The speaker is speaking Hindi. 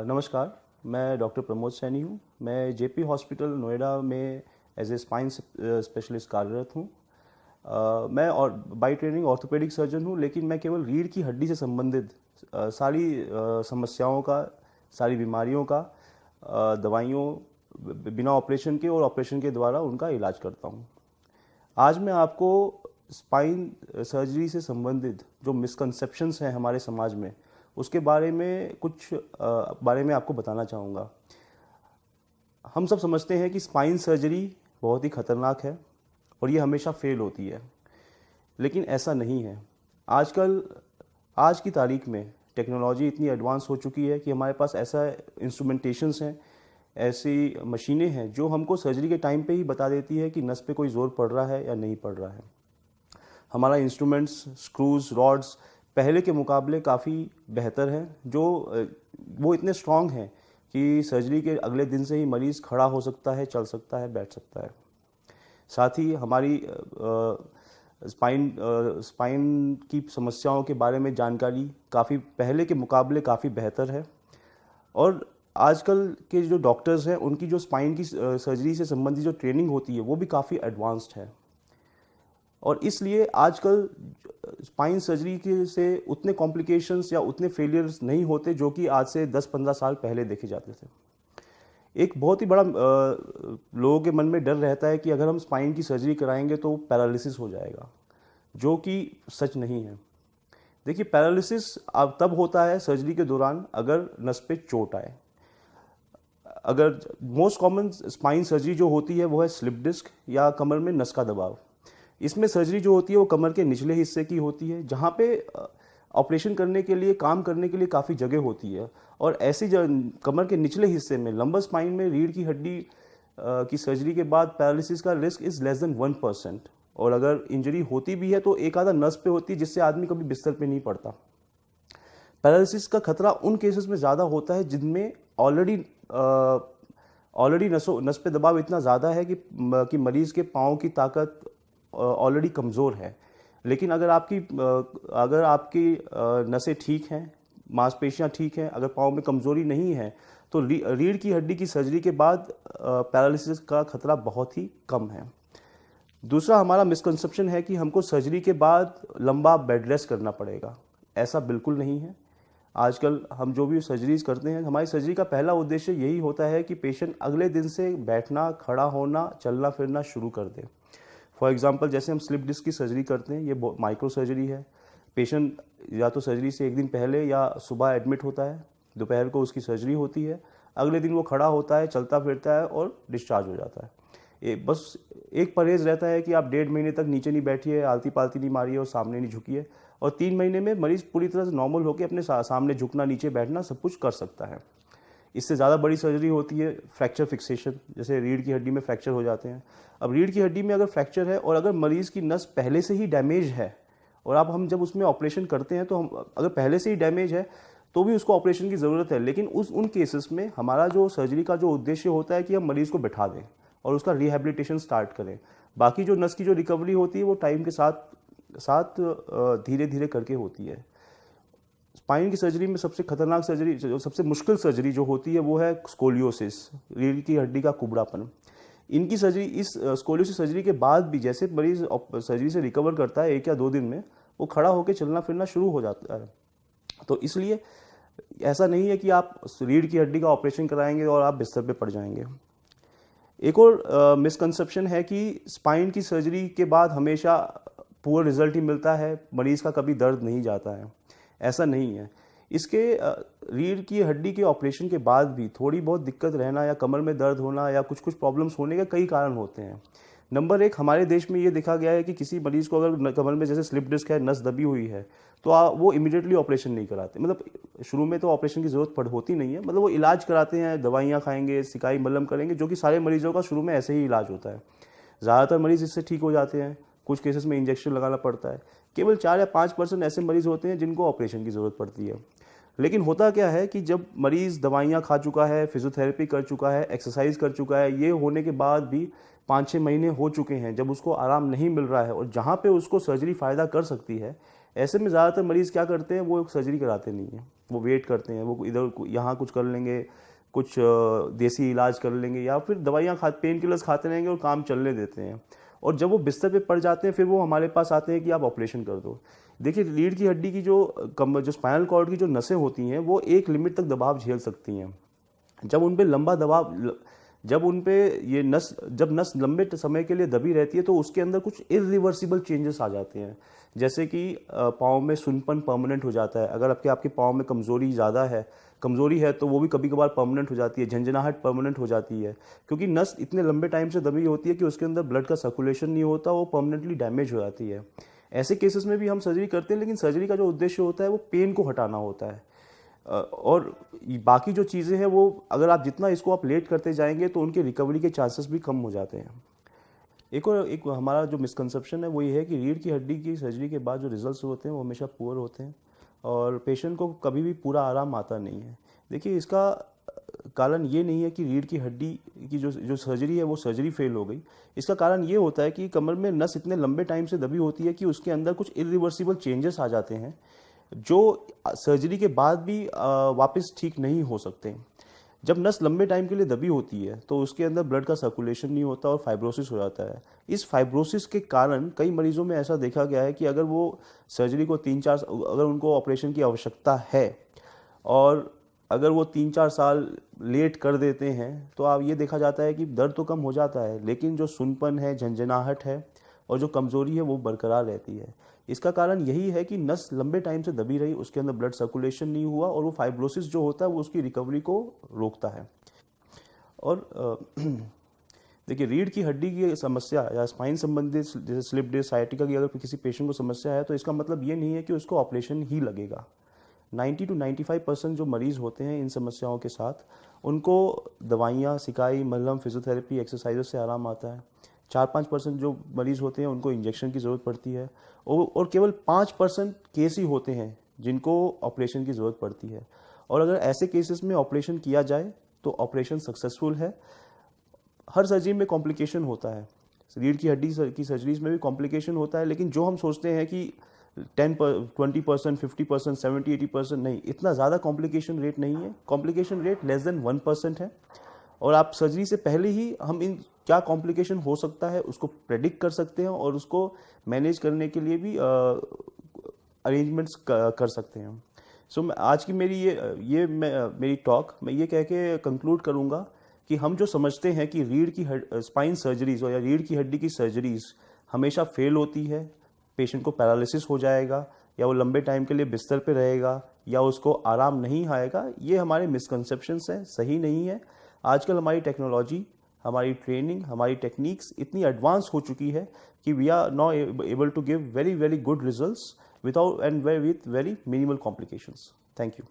नमस्कार, मैं डॉक्टर प्रमोद सैनी हूँ। मैं जेपी हॉस्पिटल नोएडा में एज ए स्पाइन स्पेशलिस्ट कार्यरत हूँ। मैं और बाई ट्रेनिंग ऑर्थोपेडिक सर्जन हूँ, लेकिन मैं केवल रीढ़ की हड्डी से संबंधित सारी समस्याओं का, सारी बीमारियों का दवाइयों बिना ऑपरेशन के और ऑपरेशन के द्वारा उनका इलाज करता हूँ। आज मैं आपको स्पाइन सर्जरी से संबंधित जो मिसकंसेप्शंस हैं हमारे समाज में, उसके बारे में बारे में आपको बताना चाहूँगा। हम सब समझते हैं कि स्पाइन सर्जरी बहुत ही ख़तरनाक है और ये हमेशा फेल होती है, लेकिन ऐसा नहीं है। आज की तारीख में टेक्नोलॉजी इतनी एडवांस हो चुकी है कि हमारे पास ऐसा इंस्ट्रूमेंटेशंस हैं, ऐसी मशीनें हैं जो हमको सर्जरी के टाइम पे ही बता देती है कि नस पे कोई ज़ोर पड़ रहा है या नहीं पड़ रहा है। हमारा इंस्ट्रूमेंट्स, स्क्रूज़, रॉड्स पहले के मुकाबले काफ़ी बेहतर हैं, वो इतने स्ट्रॉन्ग हैं कि सर्जरी के अगले दिन से ही मरीज़ खड़ा हो सकता है, चल सकता है, बैठ सकता है। साथ ही हमारी स्पाइन की समस्याओं के बारे में जानकारी काफ़ी पहले के मुकाबले काफ़ी बेहतर है और आजकल के जो डॉक्टर्स हैं उनकी जो स्पाइन की सर्जरी से संबंधित जो ट्रेनिंग होती है वो भी काफ़ी एडवांस्ड है और इसलिए आजकल स्पाइन सर्जरी के से उतने कॉम्प्लिकेशंस या उतने फेलियर्स नहीं होते जो कि आज से 10-15 साल पहले देखे जाते थे। एक बहुत ही बड़ा लोगों के मन में डर रहता है कि अगर हम स्पाइन की सर्जरी कराएंगे तो पैरालिसिस हो जाएगा, जो कि सच नहीं है। देखिए, पैरालिसिस अब तब होता है सर्जरी के दौरान अगर नस पे चोट आए। अगर मोस्ट कॉमन स्पाइन सर्जरी जो होती है वो है स्लिप डिस्क या कमर में नस का दबाव। इसमें सर्जरी जो होती है वो कमर के निचले हिस्से की होती है, जहाँ पे ऑपरेशन करने के लिए, काम करने के लिए काफ़ी जगह होती है और ऐसी कमर के निचले हिस्से में लंबर स्पाइन में रीढ़ की हड्डी की सर्जरी के बाद पैरालिसिस का रिस्क इज़ लेस देन 1%। और अगर इंजरी होती भी है तो एक आधा नस पे होती है जिससे आदमी कभी बिस्तर पे नहीं पड़ता। पैरालिसिस का खतरा उन केसेस में ज़्यादा होता है जिनमें ऑलरेडी नस पे दबाव इतना ज़्यादा है कि मरीज़ के पाँव की ताकत ऑलरेडी कमज़ोर है। लेकिन अगर आपकी नसें ठीक हैं, मांसपेशियां ठीक हैं, अगर पाँव में कमज़ोरी नहीं है तो रीढ़ की हड्डी की सर्जरी के बाद पैरालिसिस का खतरा बहुत ही कम है। दूसरा हमारा मिसकंसेप्शन है कि हमको सर्जरी के बाद लंबा बेड रेस्ट करना पड़ेगा। ऐसा बिल्कुल नहीं है। आजकल हम जो भी सर्जरीज करते हैं, हमारी सर्जरी का पहला उद्देश्य यही होता है कि पेशेंट अगले दिन से बैठना, खड़ा होना, चलना फिरना शुरू कर दे। फॉर एग्जांपल, जैसे हम स्लिप डिस्क की सर्जरी करते हैं, ये माइक्रो सर्जरी है। पेशेंट या तो सर्जरी से एक दिन पहले या सुबह एडमिट होता है, दोपहर को उसकी सर्जरी होती है, अगले दिन वो खड़ा होता है, चलता फिरता है और डिस्चार्ज हो जाता है। बस एक परहेज़ रहता है कि आप 1.5 महीने तक नीचे नहीं बैठिए, आलती पालती नहीं मारिए और सामने नहीं झुकिए, और 3 महीने में मरीज़ पूरी तरह से नॉर्मल होकर अपने सामने झुकना, नीचे बैठना सब कुछ कर सकता है। इससे ज़्यादा बड़ी सर्जरी होती है फ्रैक्चर फिक्सेशन, जैसे रीढ़ की हड्डी में फ्रैक्चर हो जाते हैं। अब रीढ़ की हड्डी में अगर फ्रैक्चर है और अगर मरीज़ की नस पहले से ही डैमेज है और हम जब उसमें ऑपरेशन करते हैं तो अगर पहले से ही डैमेज है तो भी उसको ऑपरेशन की ज़रूरत है। लेकिन उन केसेस में हमारा जो सर्जरी का जो उद्देश्य होता है कि हम मरीज़ को बैठा दें और उसका रिहैबिलिटेशन स्टार्ट करें। बाकी जो नस की जो रिकवरी होती है वो टाइम के साथ धीरे धीरे करके होती है। स्पाइन की सर्जरी में सबसे खतरनाक सर्जरी, जो सबसे मुश्किल सर्जरी जो होती है वो है स्कोलियोसिस, रीढ़ की हड्डी का कुबड़ापन। इनकी सर्जरी, इस स्कोलियोसिस सर्जरी के बाद भी जैसे मरीज सर्जरी से रिकवर करता है 1 या 2 दिन में, वो खड़ा होकर चलना फिरना शुरू हो जाता है। तो इसलिए ऐसा नहीं है कि आप रीढ़ की हड्डी का ऑपरेशन कराएंगे और आप बिस्तर पे पड़ जाएंगे। एक और मिसकंसेप्शन है कि स्पाइन की सर्जरी के बाद हमेशा पुअर रिजल्ट ही मिलता है, मरीज़ का कभी दर्द नहीं जाता है। ऐसा नहीं है। इसके रीढ़ की हड्डी के ऑपरेशन के बाद भी थोड़ी बहुत दिक्कत रहना या कमर में दर्द होना या कुछ प्रॉब्लम्स होने के कई कारण होते हैं। नंबर 1, हमारे देश में ये देखा गया है कि किसी मरीज़ को अगर कमर में जैसे स्लिप डिस्क है, नस दबी हुई है, तो वो इमीडिएटली ऑपरेशन नहीं कराते। मतलब शुरू में तो ऑपरेशन की ज़रूरत होती नहीं है, मतलब वो इलाज कराते हैं, दवाइयाँ खाएंगे, सिकाई मलहम करेंगे, जो कि सारे मरीज़ों का शुरू में ऐसे ही इलाज होता है। ज़्यादातर मरीज़ इससे ठीक हो जाते हैं। कुछ केसेस में इंजेक्शन लगाना पड़ता है। केवल 4 या 5% ऐसे मरीज़ होते हैं जिनको ऑपरेशन की ज़रूरत पड़ती है। लेकिन होता क्या है कि जब मरीज़ दवाइयाँ खा चुका है, फिजियोथेरेपी कर चुका है, एक्सरसाइज कर चुका है, ये होने के बाद भी 5-6 महीने हो चुके हैं, जब उसको आराम नहीं मिल रहा है और जहाँ पे उसको सर्जरी फ़ायदा कर सकती है, ऐसे में ज़्यादातर मरीज़ क्या करते हैं, वो सर्जरी कराते नहीं हैं। वो वेट करते हैं, वो इधर यहाँ कुछ कर लेंगे, कुछ देसी इलाज कर लेंगे, या फिर दवाइयाँ पेन किलर्स खाते रहेंगे और काम चलने देते हैं। और जब वो बिस्तर पे पड़ जाते हैं फिर वो हमारे पास आते हैं कि आप ऑपरेशन कर दो। देखिए, रीढ़ की हड्डी की जो स्पाइनल कॉर्ड की जो नसें होती हैं वो एक लिमिट तक दबाव झेल सकती हैं। जब उन पे लंबा दबाव जब उन पे ये जब नस लंबे समय के लिए दबी रहती है तो उसके अंदर कुछ इरिवर्सिबल चेंजेस आ जाते हैं। जैसे कि पाँव में सुनपन परमानेंट हो जाता है। अगर आपके पाँव में कमज़ोरी है तो वो भी कभी कभार परमानेंट हो जाती है। झंझनाहट परमानेंट हो जाती है, क्योंकि नस इतने लंबे टाइम से दबी होती है कि उसके अंदर ब्लड का सर्कुलेशन नहीं होता, वो परमानेंटली डैमेज हो जाती है। ऐसे केसेस में भी हम सर्जरी करते हैं, लेकिन सर्जरी का जो उद्देश्य होता है वो पेन को हटाना होता है। और बाकी जो चीज़ें हैं वो अगर आप जितना इसको आप लेट करते जाएंगे तो उनके रिकवरी के चांसेस भी कम हो जाते हैं। एक हमारा जो मिसकंसेप्शन है वो ये है कि रीढ़ की हड्डी की सर्जरी के बाद जो रिजल्ट्स होते हैं वो हमेशा पुअर होते हैं और पेशेंट को कभी भी पूरा आराम आता नहीं है। देखिए, इसका कारण ये नहीं है कि रीढ़ की हड्डी की जो सर्जरी है वो सर्जरी फेल हो गई। इसका कारण ये होता है कि कमर में नस इतने लंबे टाइम से दबी होती है कि उसके अंदर कुछ इरिवर्सिबल चेंजेस आ जाते हैं जो सर्जरी के बाद भी वापस ठीक नहीं हो सकते। जब नस लंबे टाइम के लिए दबी होती है तो उसके अंदर ब्लड का सर्कुलेशन नहीं होता और फाइब्रोसिस हो जाता है। इस फाइब्रोसिस के कारण कई मरीजों में ऐसा देखा गया है कि अगर वो सर्जरी को अगर उनको ऑपरेशन की आवश्यकता है और अगर वो 3-4 साल लेट कर देते हैं तो आप ये देखा जाता है कि दर्द तो कम हो जाता है, लेकिन जो सुनपन है, झंझनाहट है और जो कमज़ोरी है वो बरकरार रहती है। इसका कारण यही है कि नस लंबे टाइम से दबी रही, उसके अंदर ब्लड सर्कुलेशन नहीं हुआ और वो फाइब्रोसिस जो होता है वो उसकी रिकवरी को रोकता है। और देखिए, रीढ़ की हड्डी की समस्या या स्पाइन संबंधित जैसे स्लिप डिस्क, साइटिका की अगर किसी पेशेंट को समस्या है तो इसका मतलब ये नहीं है कि उसको ऑपरेशन ही लगेगा। 90 to 95% जो मरीज़ होते हैं इन समस्याओं के साथ, उनको दवाइयाँ, सिकाई, मलहम, फिजियोथेरेपी, एक्सरसाइजों से आराम आता है। 4-5% जो मरीज़ होते हैं उनको इंजेक्शन की ज़रूरत पड़ती है और केवल 5% केस ही होते हैं जिनको ऑपरेशन की ज़रूरत पड़ती है। और अगर ऐसे केसेस में ऑपरेशन किया जाए तो ऑपरेशन सक्सेसफुल है। हर सर्जरी में कॉम्प्लिकेशन होता है, रीढ़ की हड्डी की सर्जरीज में भी कॉम्प्लिकेशन होता है, लेकिन जो हम सोचते हैं कि 20%, 50%, 70-80% नहीं, इतना ज़्यादा कॉम्प्लिकेशन रेट नहीं है। कॉम्प्लिकेशन रेट लेस देन 1% है। और आप सर्जरी से पहले ही हम इन क्या कॉम्प्लिकेशन हो सकता है उसको प्रेडिक्ट कर सकते हैं और उसको मैनेज करने के लिए भी अरेंजमेंट्स कर सकते हैं। सो आज की मेरी टॉक मैं ये कह के कंक्लूड करूँगा कि हम जो समझते हैं कि रीढ़ की स्पाइन सर्जरीज या रीढ़ की हड्डी की सर्जरीज हमेशा फेल होती है, पेशेंट को पैरालिसिस हो जाएगा या वो लंबे टाइम के लिए बिस्तर पे रहेगा या उसको आराम नहीं आएगा, ये हमारे मिसकंसेप्शंस हैं, सही नहीं है। आजकल हमारी टेक्नोलॉजी, हमारी ट्रेनिंग, हमारी टेक्निक्स इतनी एडवांस हो चुकी है कि we are now able to give very very good results without and with very minimal complications. Thank you.